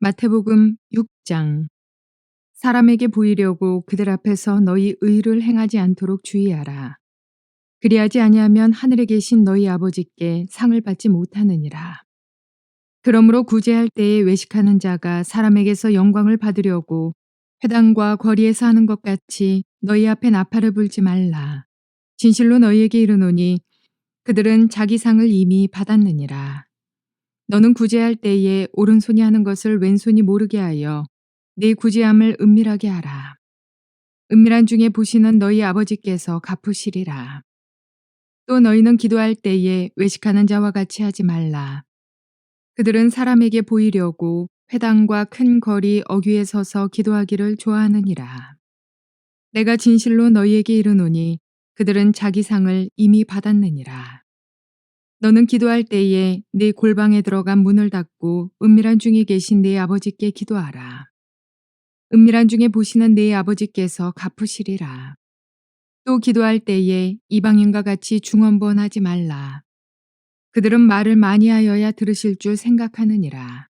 마태복음 6장. 사람에게 보이려고 그들 앞에서 너희 의를 행하지 않도록 주의하라. 그리하지 아니하면 하늘에 계신 너희 아버지께 상을 받지 못하느니라. 그러므로 구제할 때에 외식하는 자가 사람에게서 영광을 받으려고 회당과 거리에서 하는 것 같이 너희 앞에 나팔을 불지 말라. 진실로 너희에게 이르노니 그들은 자기 상을 이미 받았느니라. 너는 구제할 때에 오른손이 하는 것을 왼손이 모르게 하여 네 구제함을 은밀하게 하라. 은밀한 중에 보시는 너희 아버지께서 갚으시리라. 또 너희는 기도할 때에 외식하는 자와 같이 하지 말라. 그들은 사람에게 보이려고 회당과 큰 거리 어귀에 서서 기도하기를 좋아하느니라. 내가 진실로 너희에게 이르노니 그들은 자기 상을 이미 받았느니라. 너는 기도할 때에 네 골방에 들어간 문을 닫고 은밀한 중에 계신 네 아버지께 기도하라. 은밀한 중에 보시는 네 아버지께서 갚으시리라. 또 기도할 때에 이방인과 같이 중언부언하지 말라. 그들은 말을 많이 하여야 들으실 줄 생각하느니라.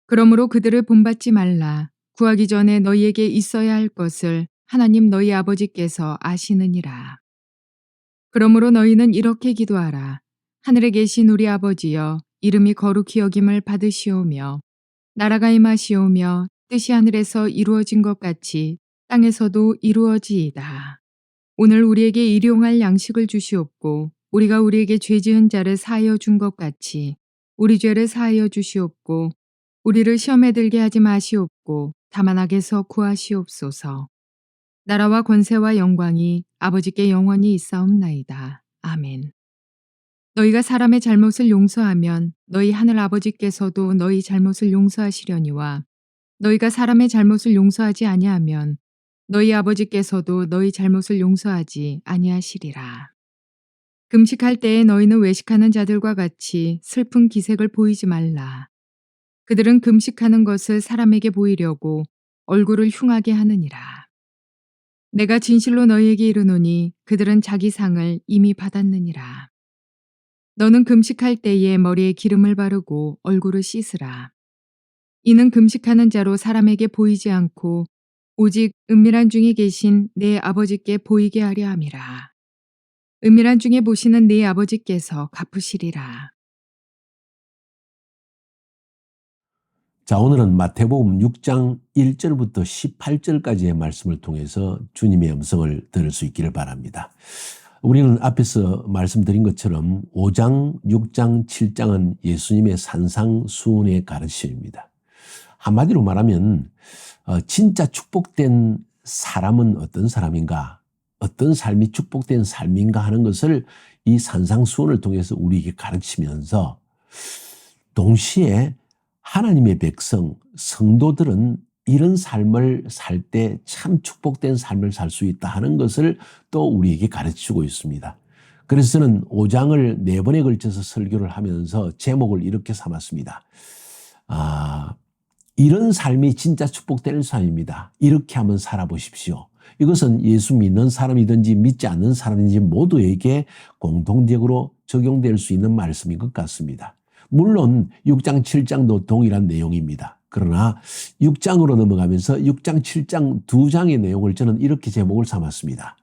그러므로 그들을 본받지 말라. 구하기 전에 너희에게 있어야 할 것을 하나님 너희 아버지께서 아시느니라. 그러므로 너희는 이렇게 기도하라. 하늘에 계신 우리 아버지여, 이름이 거룩히 여김을 받으시오며 나라가 임하시오며 뜻이 하늘에서 이루어진 것 같이 땅에서도 이루어지이다. 오늘 우리에게 일용할 양식을 주시옵고 우리가 우리에게 죄 지은 자를 사하여 준 것 같이 우리 죄를 사하여 주시옵고 우리를 시험에 들게 하지 마시옵고 다만 악에서 구하시옵소서. 나라와 권세와 영광이 아버지께 영원히 있사옵나이다. 아멘. 너희가 사람의 잘못을 용서하면 너희 하늘 아버지께서도 너희 잘못을 용서하시려니와 너희가 사람의 잘못을 용서하지 아니하면 너희 아버지께서도 너희 잘못을 용서하지 아니하시리라. 금식할 때에 너희는 외식하는 자들과 같이 슬픈 기색을 보이지 말라. 그들은 금식하는 것을 사람에게 보이려고 얼굴을 흉하게 하느니라. 내가 진실로 너희에게 이르노니 그들은 자기 상을 이미 받았느니라. 너는 금식할 때에 머리에 기름을 바르고 얼굴을 씻으라. 이는 금식하는 자로 사람에게 보이지 않고 오직 은밀한 중에 계신 내 아버지께 보이게 하려 함이라. 은밀한 중에 보시는 네 아버지께서 갚으시리라. 자, 오늘은 마태복음 6장 1절부터 18절까지의 말씀을 통해서 주님의 음성을 들을 수 있기를 바랍니다. 우리는 앞에서 말씀드린 것처럼 5장, 6장, 7장은 예수님의 산상수훈의 가르침입니다. 한마디로 말하면 진짜 축복된 사람은 어떤 사람인가, 어떤 삶이 축복된 삶인가 하는 것을 이 산상수훈을 통해서 우리에게 가르치면서 동시에 하나님의 백성, 성도들은 이런 삶을 살 때 참 축복된 삶을 살 수 있다 하는 것을 또 우리에게 가르치고 있습니다. 그래서 저는 5장을 4번에 걸쳐서 설교를 하면서 제목을 이렇게 삼았습니다. 이런 삶이 진짜 축복되는 삶입니다. 이렇게 한번 살아보십시오. 이것은 예수 믿는 사람이든지 믿지 않는 사람이든지 모두에게 공통적으로 적용될 수 있는 말씀인 것 같습니다. 물론 6장, 7장도 동일한 내용입니다. 그러나 6장으로 넘어가면서 6장, 7장 두 장의 내용을 저는 이렇게 제목을 삼았습니다.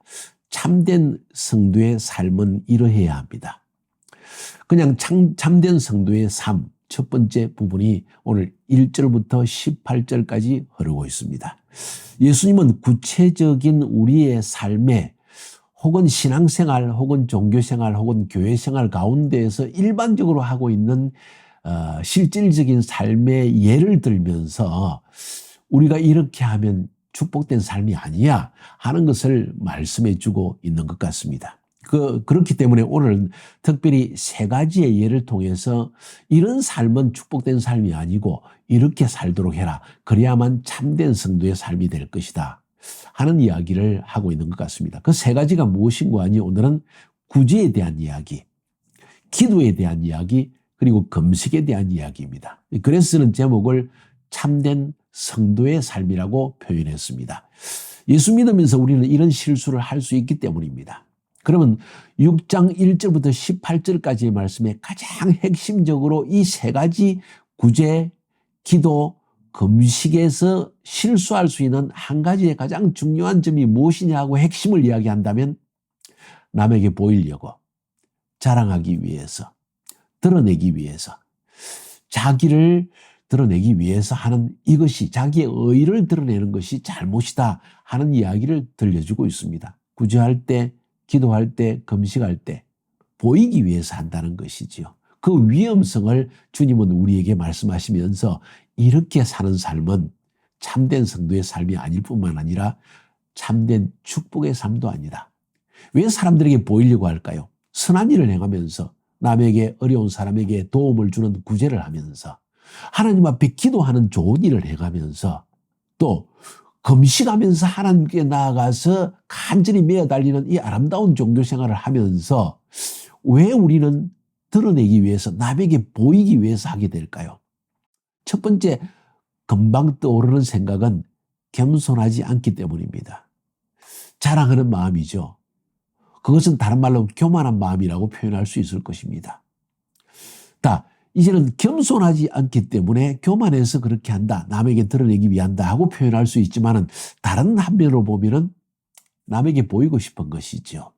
참된 성도의 삶은 이러해야 합니다. 그냥 참된 성도의 삶, 첫 번째 부분이 오늘 1절부터 18절까지 흐르고 있습니다. 예수님은 구체적인 우리의 삶에 혹은 신앙생활 혹은 종교생활 혹은 교회생활 가운데에서 일반적으로 하고 있는 실질적인 삶의 예를 들면서 우리가 이렇게 하면 축복된 삶이 아니야 하는 것을 말씀해 주고 있는 것 같습니다. 그렇기 때문에 오늘 특별히 3가지의 예를 통해서 이런 삶은 축복된 삶이 아니고 이렇게 살도록 해라. 그래야만 참된 성도의 삶이 될 것이다 하는 이야기를 하고 있는 것 같습니다. 그 3가지가 무엇인가 하니 오늘은 구제에 대한 이야기, 기도에 대한 이야기, 그리고 금식에 대한 이야기입니다. 그래서 저는 제목을 참된 성도의 삶이라고 표현했습니다. 예수 믿으면서 우리는 이런 실수를 할 수 있기 때문입니다. 그러면 6장 1절부터 18절까지의 말씀에 가장 핵심적으로 이 3가지 구제, 기도, 금식에서 실수할 수 있는 한 가지의 가장 중요한 점이 무엇이냐고 핵심을 이야기한다면 남에게 보이려고, 자랑하기 위해서, 드러내기 위해서, 자기를 드러내기 위해서 하는 이것이, 자기의 의의를 드러내는 것이 잘못이다 하는 이야기를 들려주고 있습니다. 구제할 때, 기도할 때, 금식할 때 보이기 위해서 한다는 것이지요. 그 위험성을 주님은 우리에게 말씀하시면서 이렇게 사는 삶은 참된 성도의 삶이 아닐 뿐만 아니라 참된 축복의 삶도 아니다. 왜 사람들에게 보이려고 할까요? 선한 일을 행하면서 남에게, 어려운 사람에게 도움을 주는 구제를 하면서 하나님 앞에 기도하는 좋은 일을 행하면서 또 금식하면서 하나님께 나아가서 간절히 매어 달리는 이 아름다운 종교 생활을 하면서 왜 우리는 드러내기 위해서, 남에게 보이기 위해서 하게 될까요? 첫 번째, 금방 떠오르는 생각은 겸손하지 않기 때문입니다. 자랑하는 마음이죠. 그것은 다른 말로 교만한 마음이라고 표현할 수 있을 것입니다. 이제는 겸손하지 않기 때문에 교만해서 그렇게 한다, 남에게 드러내기 위한다 하고 표현할 수 있지만은 다른 한면으로 보면은 남에게 보이고 싶은 것이죠.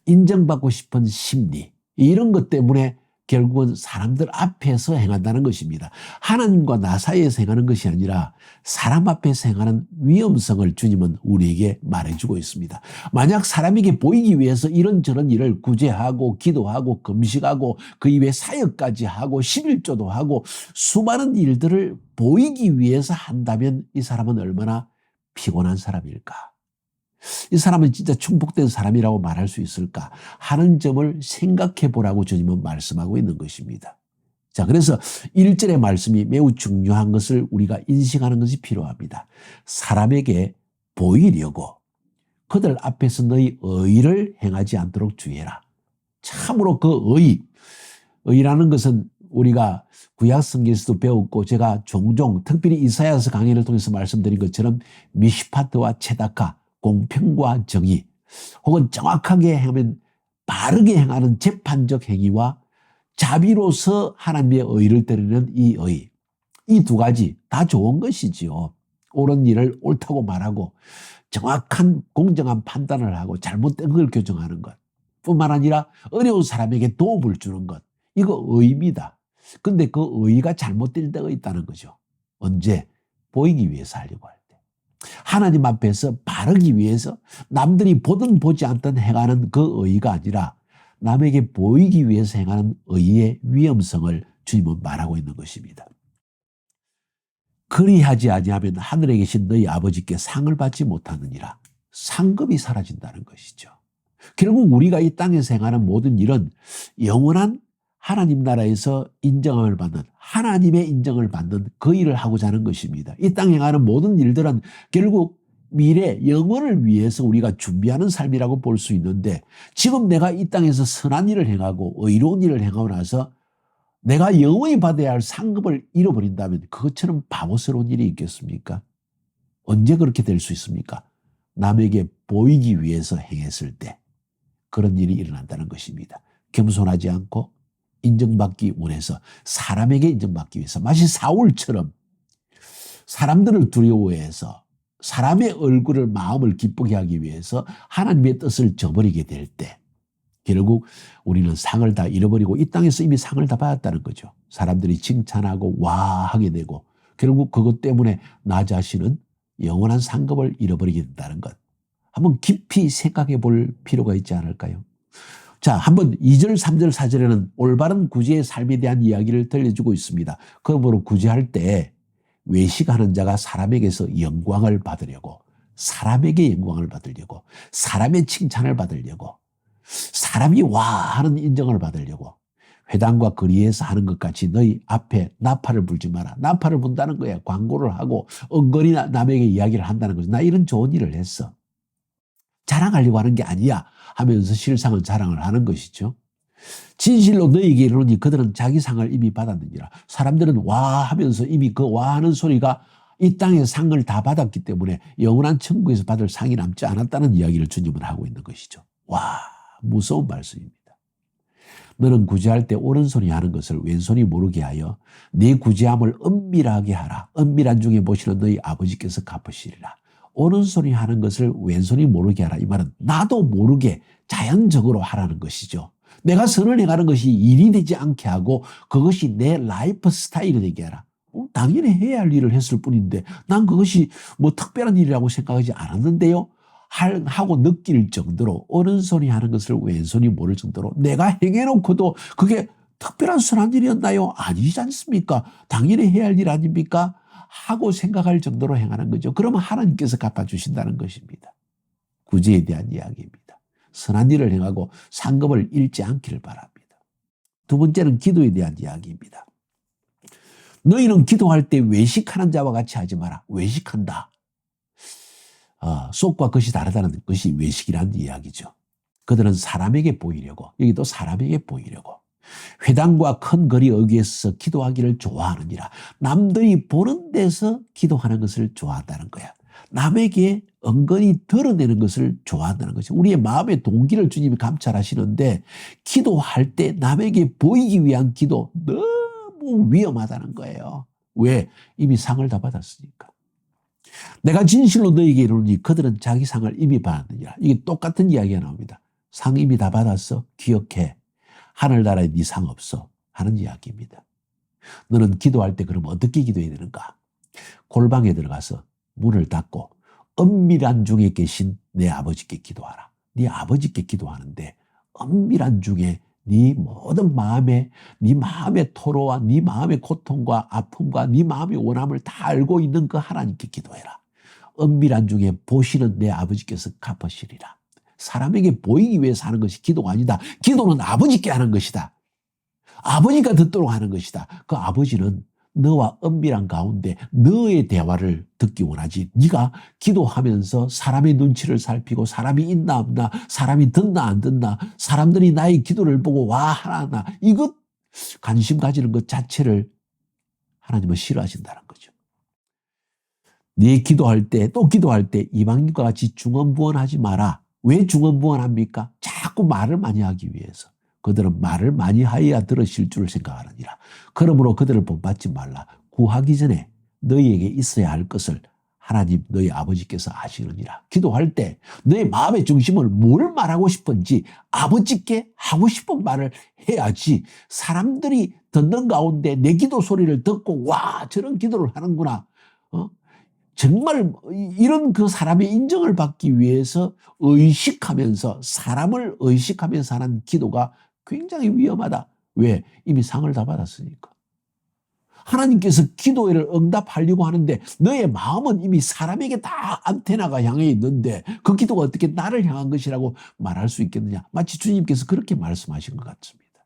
인정받고 싶은 심리, 이런 것 때문에 결국은 사람들 앞에서 행한다는 것입니다. 하나님과 나 사이에서 행하는 것이 아니라 사람 앞에서 행하는 위험성을 주님은 우리에게 말해주고 있습니다. 만약 사람에게 보이기 위해서 이런저런 일을 구제하고 기도하고 금식하고 그 이외에 사역까지 하고 11조도 하고 수많은 일들을 보이기 위해서 한다면 이 사람은 얼마나 피곤한 사람일까? 이 사람은 진짜 충복된 사람이라고 말할 수 있을까 하는 점을 생각해 보라고 주님은 말씀하고 있는 것입니다. 자, 그래서 1절의 말씀이 매우 중요한 것을 우리가 인식하는 것이 필요합니다. 사람에게 보이려고 그들 앞에서 너희 의의를 행하지 않도록 주의해라. 참으로 그 의의라는 것은 우리가 구약 성경에서도 배웠고 제가 종종 특별히 이사야서 강의를 통해서 말씀드린 것처럼 미시파트와 체다카, 공평과 정의, 혹은 정확하게 하면 바르게 행하는 재판적 행위와 자비로서 하나님의 의를 드리는 이 의, 이 두 가지 다 좋은 것이지요. 옳은 일을 옳다고 말하고 정확한 공정한 판단을 하고 잘못된 걸 교정하는 것 뿐만 아니라 어려운 사람에게 도움을 주는 것, 이거 의입니다. 근데 그 의의가 잘못될 때가 있다는 거죠. 언제? 보이기 위해서 하려고 할 때. 하나님 앞에서 바르기 위해서 남들이 보든 보지 않든 행하는 그 의의가 아니라 남에게 보이기 위해서 행하는 의의의 위험성을 주님은 말하고 있는 것입니다. 그리하지 아니하면 하늘에 계신 너희 아버지께 상을 받지 못하느니라. 상급이 사라진다는 것이죠. 결국 우리가 이 땅에서 행하는 모든 일은 영원한 하나님 나라에서 인정을 받는, 하나님의 인정을 받는 그 일을 하고자 하는 것입니다. 이 땅에 행하는 모든 일들은 결국 미래, 영원을 위해서 우리가 준비하는 삶이라고 볼 수 있는데, 지금 내가 이 땅에서 선한 일을 행하고 의로운 일을 행하고 나서 내가 영원히 받아야 할 상급을 잃어버린다면 그것처럼 바보스러운 일이 있겠습니까? 언제 그렇게 될 수 있습니까? 남에게 보이기 위해서 행했을 때 그런 일이 일어난다는 것입니다. 겸손하지 않고 인정받기 원해서, 사람에게 인정받기 위해서, 마치 사울처럼 사람들을 두려워해서 사람의 얼굴을, 마음을 기쁘게 하기 위해서 하나님의 뜻을 저버리게 될 때 결국 우리는 상을 다 잃어버리고 이 땅에서 이미 상을 다 받았다는 거죠. 사람들이 칭찬하고 와 하게 되고 결국 그것 때문에 나 자신은 영원한 상급을 잃어버리게 된다는 것. 한번 깊이 생각해 볼 필요가 있지 않을까요? 자, 한번 2절, 3절, 4절에는 올바른 구제의 삶에 대한 이야기를 들려주고 있습니다. 그러므로 구제할 때 외식하는 자가 사람에게서 영광을 받으려고, 사람에게 영광을 받으려고, 사람의 칭찬을 받으려고, 사람이 와 하는 인정을 받으려고 회당과 거리에서 하는 것 같이 너희 앞에 나팔을 불지 마라. 나팔을 분다는 거야. 광고를 하고 은근히 남에게 이야기를 한다는 거죠. 나 이런 좋은 일을 했어. 자랑하려고 하는 게 아니야 하면서 실상은 자랑을 하는 것이죠. 진실로 너희에게 이르노니 그들은 자기 상을 이미 받았느니라. 사람들은 와 하면서 이미 그 와 하는 소리가 이 땅의 상을 다 받았기 때문에 영원한 천국에서 받을 상이 남지 않았다는 이야기를 주님은 하고 있는 것이죠. 와, 무서운 말씀입니다. 너는 구제할 때 오른손이 하는 것을 왼손이 모르게 하여 네 구제함을 은밀하게 하라. 은밀한 중에 보시는 너희 아버지께서 갚으시리라. 오른손이 하는 것을 왼손이 모르게 하라. 이 말은 나도 모르게 자연적으로 하라는 것이죠. 내가 선을 행하는 것이 일이 되지 않게 하고 그것이 내 라이프 스타일이 되게 하라. 당연히 해야 할 일을 했을 뿐인데 난 그것이 뭐 특별한 일이라고 생각하지 않았는데요. 하고 느낄 정도로 오른손이 하는 것을 왼손이 모를 정도로 내가 행해놓고도 그게 특별한 선한 일이었나요? 아니지 않습니까? 당연히 해야 할 일 아닙니까? 하고 생각할 정도로 행하는 거죠. 그러면 하나님께서 갚아주신다는 것입니다. 구제에 대한 이야기입니다. 선한 일을 행하고 상급을 잃지 않기를 바랍니다. 두 번째는 기도에 대한 이야기입니다. 너희는 기도할 때 외식하는 자와 같이 하지 마라. 외식한다. 속과 겉이 다르다는 것이 외식이라는 이야기죠. 그들은 사람에게 보이려고, 여기도 사람에게 보이려고 회당과 큰 거리 어귀에서 기도하기를 좋아하느니라. 남들이 보는 데서 기도하는 것을 좋아한다는 거야. 남에게 은근히 드러내는 것을 좋아한다는 거죠. 우리의 마음의 동기를 주님이 감찰하시는데 기도할 때 남에게 보이기 위한 기도 너무 위험하다는 거예요. 왜? 이미 상을 다 받았으니까. 내가 진실로 너에게 이르노니 그들은 자기 상을 이미 받았느니라. 이게 똑같은 이야기가 나옵니다. 상 이미 다 받았어. 기억해. 하늘나라에 네 상 없어. 하는 이야기입니다. 너는 기도할 때 그럼 어떻게 기도해야 되는가? 골방에 들어가서 문을 닫고 은밀한 중에 계신 내 아버지께 기도하라. 네 아버지께 기도하는데 은밀한 중에 네 모든 마음의 토로와 네 마음의 고통과 아픔과 네 마음의 원함을 다 알고 있는 그 하나님께 기도해라. 은밀한 중에 보시는 내 아버지께서 갚으시리라. 사람에게 보이기 위해서 하는 것이 기도가 아니다. 기도는 아버지께 하는 것이다. 아버지가 듣도록 하는 것이다. 그 아버지는 너와 은밀한 가운데 너의 대화를 듣기 원하지. 네가 기도하면서 사람의 눈치를 살피고 사람이 있나 없나, 사람이 듣나 안 듣나, 사람들이 나의 기도를 보고 와 하나 이것 관심 가지는 것 자체를 하나님은 싫어하신다는 거죠. 네 기도할 때 또 기도할 때 이방인과 같이 중언부언하지 마라. 왜 중언부언합니까? 자꾸 말을 많이 하기 위해서. 그들은 말을 많이 하여야 들으실 줄 생각하느니라. 그러므로 그들을 본받지 말라. 구하기 전에 너희에게 있어야 할 것을 하나님 너희 아버지께서 아시느니라. 기도할 때 너의 마음의 중심을 뭘 말하고 싶은지 아버지께 하고 싶은 말을 해야지 사람들이 듣는 가운데 내 기도 소리를 듣고 와 저런 기도를 하는구나. 정말 이런 그 사람의 인정을 받기 위해서 의식하면서 사람을 의식하면서 하는 기도가 굉장히 위험하다. 왜? 이미 상을 다 받았으니까. 하나님께서 기도를 응답하려고 하는데 너의 마음은 이미 사람에게 다 안테나가 향해 있는데 그 기도가 어떻게 나를 향한 것이라고 말할 수 있겠느냐. 마치 주님께서 그렇게 말씀하신 것 같습니다.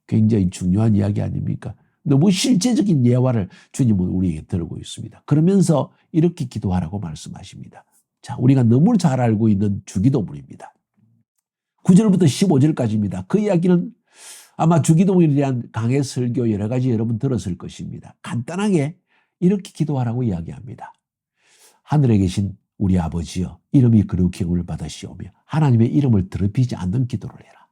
굉장히 중요한 이야기 아닙니까? 너무 실제적인 예화를 주님은 우리에게 들고 있습니다. 그러면서 이렇게 기도하라고 말씀하십니다. 자, 우리가 너무 잘 알고 있는 주기도문입니다. 9절부터 15절까지입니다. 그 이야기는 아마 주기도문에 대한 강해 설교 여러 가지 여러분 들었을 것입니다. 간단하게 이렇게 기도하라고 이야기합니다. 하늘에 계신 우리 아버지여 이름이 거룩히 여김을 받으시오며 하나님의 이름을 더럽히지 않는 기도를 해라.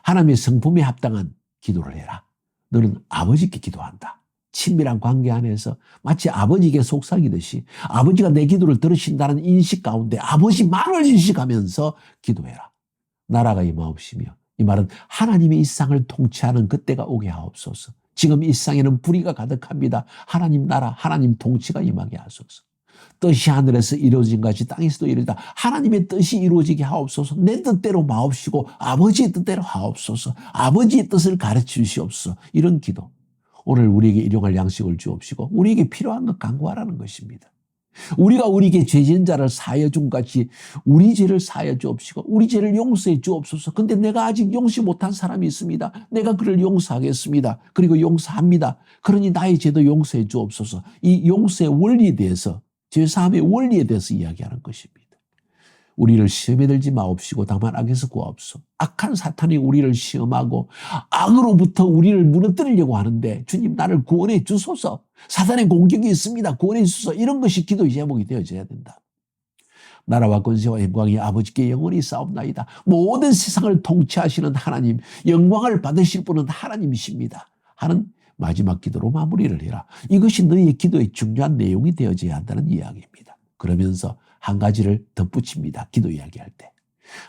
하나님의 성품에 합당한 기도를 해라. 너는 아버지께 기도한다. 친밀한 관계 안에서 마치 아버지에게 속삭이듯이 아버지가 내 기도를 들으신다는 인식 가운데 아버지만을 인식하면서 기도해라. 나라가 임하옵시며 이 말은 하나님의 이 세상을 통치하는 그때가 오게 하옵소서. 지금 이 세상에는 불의가 가득합니다. 하나님 나라 하나님 통치가 임하게 하소서. 뜻이 하늘에서 이루어진 것이 땅에서도 이루어지다. 하나님의 뜻이 이루어지게 하옵소서. 내 뜻대로 마옵시고 아버지의 뜻대로 하옵소서. 아버지의 뜻을 가르치시옵소서. 이런 기도. 오늘 우리에게 일용할 양식을 주옵시고 우리에게 필요한 것 간구하라는 것입니다. 우리가 우리에게 죄진 자를 사하여 준 같이 우리 죄를 사하여 주옵시고 우리 죄를 용서해 주옵소서. 근데 내가 아직 용서 못한 사람이 있습니다. 내가 그를 용서하겠습니다. 그리고 용서합니다. 그러니 나의 죄도 용서해 주옵소서. 이 용서의 원리에 대해서 죄사함의 원리에 대해서 이야기하는 것입니다. 우리를 시험에 들지 마옵시고 다만 악에서 구하옵소서. 악한 사탄이 우리를 시험하고 악으로부터 우리를 무너뜨리려고 하는데 주님 나를 구원해 주소서. 사탄의 공격이 있습니다. 구원해 주소서. 이런 것이 기도의 제목이 되어져야 된다. 나라와 권세와 영광이 아버지께 영원히 싸움나이다. 모든 세상을 통치하시는 하나님, 영광을 받으실 분은 하나님이십니다. 하는 마지막 기도로 마무리를 해라. 이것이 너희의 기도의 중요한 내용이 되어져야 한다는 이야기입니다. 그러면서 한 가지를 덧붙입니다. 기도 이야기할 때.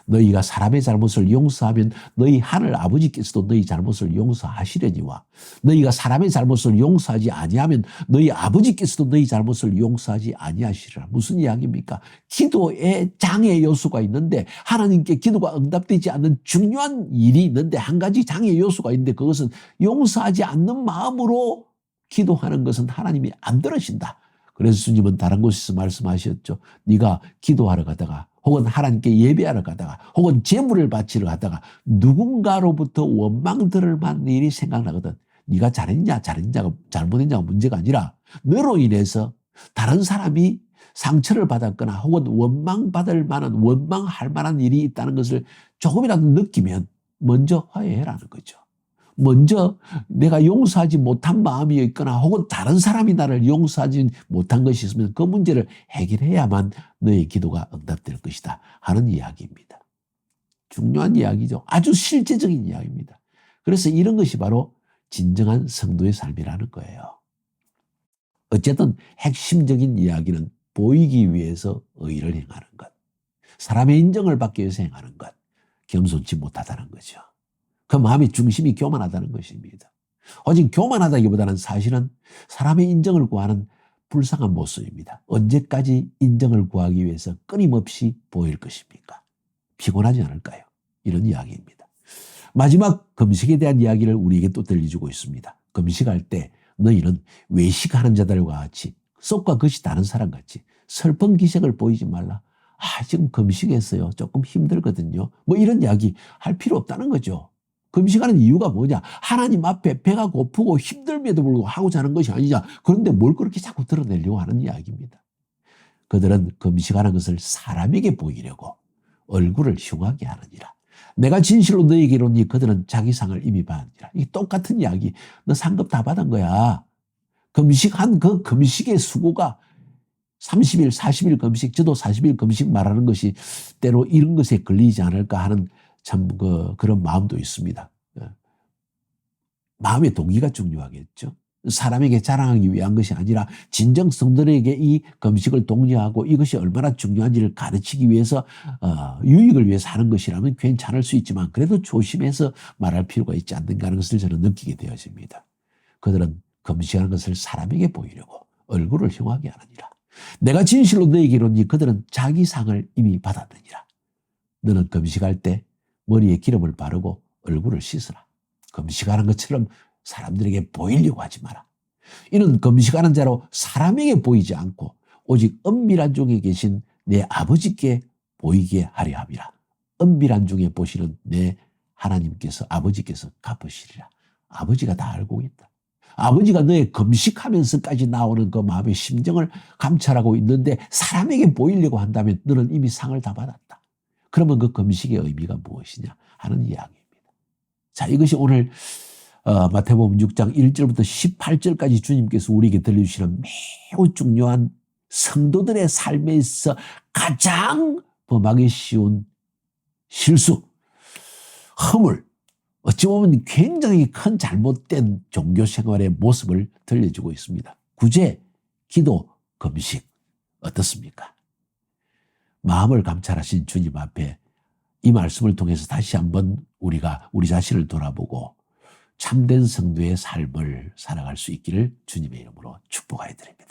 너희가 사람의 잘못을 용서하면 너희 하늘 아버지께서도 너희 잘못을 용서하시려니와 너희가 사람의 잘못을 용서하지 아니하면 너희 아버지께서도 너희 잘못을 용서하지 아니하시리라. 무슨 이야기입니까? 기도에 장애 요소가 있는데 하나님께 기도가 응답되지 않는 중요한 일이 있는데 한 가지 장애 요소가 있는데 그것은 용서하지 않는 마음으로 기도하는 것은 하나님이 안 들으신다. 그래서 주님은 다른 곳에서 말씀하셨죠. 네가 기도하러 가다가 혹은 하나님께 예배하러 가다가 혹은 제물을 바치러 가다가 누군가로부터 원망들을 받는 일이 생각나거든. 네가 잘못했냐가 문제가 아니라 너로 인해서 다른 사람이 상처를 받았거나 혹은 원망할 만한 일이 있다는 것을 조금이라도 느끼면 먼저 화해해라는 거죠. 먼저 내가 용서하지 못한 마음이 있거나 혹은 다른 사람이 나를 용서하지 못한 것이 있으면 그 문제를 해결해야만 너의 기도가 응답될 것이다 하는 이야기입니다. 중요한 이야기죠. 아주 실제적인 이야기입니다. 그래서 이런 것이 바로 진정한 성도의 삶이라는 거예요. 어쨌든 핵심적인 이야기는 보이기 위해서 의를 행하는 것, 사람의 인정을 받기 위해서 행하는 것, 겸손치 못하다는 거죠. 그 마음의 중심이 교만하다는 것입니다. 오직 교만하다기보다는 사실은 사람의 인정을 구하는 불쌍한 모습입니다. 언제까지 인정을 구하기 위해서 끊임없이 보일 것입니까? 피곤하지 않을까요? 이런 이야기입니다. 마지막 금식에 대한 이야기를 우리에게 또 들려주고 있습니다. 금식할 때 너희는 외식하는 자들과 같이 속과 겉이 다른 사람 같이 슬픈 기색을 보이지 말라. 지금 금식했어요. 조금 힘들거든요. 뭐 이런 이야기 할 필요 없다는 거죠. 금식하는 이유가 뭐냐? 하나님 앞에 배가 고프고 힘들면도 불구하고 하고자 하는 것이 아니냐? 그런데 뭘 그렇게 자꾸 드러내려고 하는 이야기입니다. 그들은 금식하는 것을 사람에게 보이려고 얼굴을 흉하게 하느니라. 내가 진실로 너에게 이르노니 그들은 자기 상을 이미 받으니라. 이 똑같은 이야기. 너 상급 다 받은 거야. 금식한 그 금식의 수고가 30일, 40일 금식, 저도 40일 금식 말하는 것이 때로 이런 것에 걸리지 않을까 하는 참 그런 마음도 있습니다. 마음의 동기가 중요하겠죠. 사람에게 자랑하기 위한 것이 아니라 진정 성도들에게 이 금식을 독려하고 이것이 얼마나 중요한지를 가르치기 위해서 유익을 위해서 하는 것이라면 괜찮을 수 있지만 그래도 조심해서 말할 필요가 있지 않는가 하는 것을 저는 느끼게 되어집니다. 그들은 금식하는 것을 사람에게 보이려고 얼굴을 흉하게 하느니라. 내가 진실로 너에게 이르노니 그들은 자기 상을 이미 받았느니라. 너는 금식할 때 머리에 기름을 바르고 얼굴을 씻으라. 금식하는 것처럼 사람들에게 보이려고 하지 마라. 이는 금식하는 자로 사람에게 보이지 않고 오직 은밀한 중에 계신 내 아버지께 보이게 하려 함이라. 은밀한 중에 보시는 내 하나님께서 아버지께서 갚으시리라. 아버지가 다 알고 있다. 아버지가 너의 금식하면서까지 나오는 그 마음의 심정을 감찰하고 있는데 사람에게 보이려고 한다면 너는 이미 상을 다 받았다. 그러면 그 금식의 의미가 무엇이냐 하는 이야기입니다. 자, 이것이 오늘 마태복음 6장 1절부터 18절까지 주님께서 우리에게 들려주시는 매우 중요한 성도들의 삶에서 가장 범하기 쉬운 실수, 허물, 어찌 보면 굉장히 큰 잘못된 종교 생활의 모습을 들려주고 있습니다. 구제, 기도, 금식 어떻습니까? 마음을 감찰하신 주님 앞에 이 말씀을 통해서 다시 한번 우리가 우리 자신을 돌아보고 참된 성도의 삶을 살아갈 수 있기를 주님의 이름으로 축복하여 드립니다.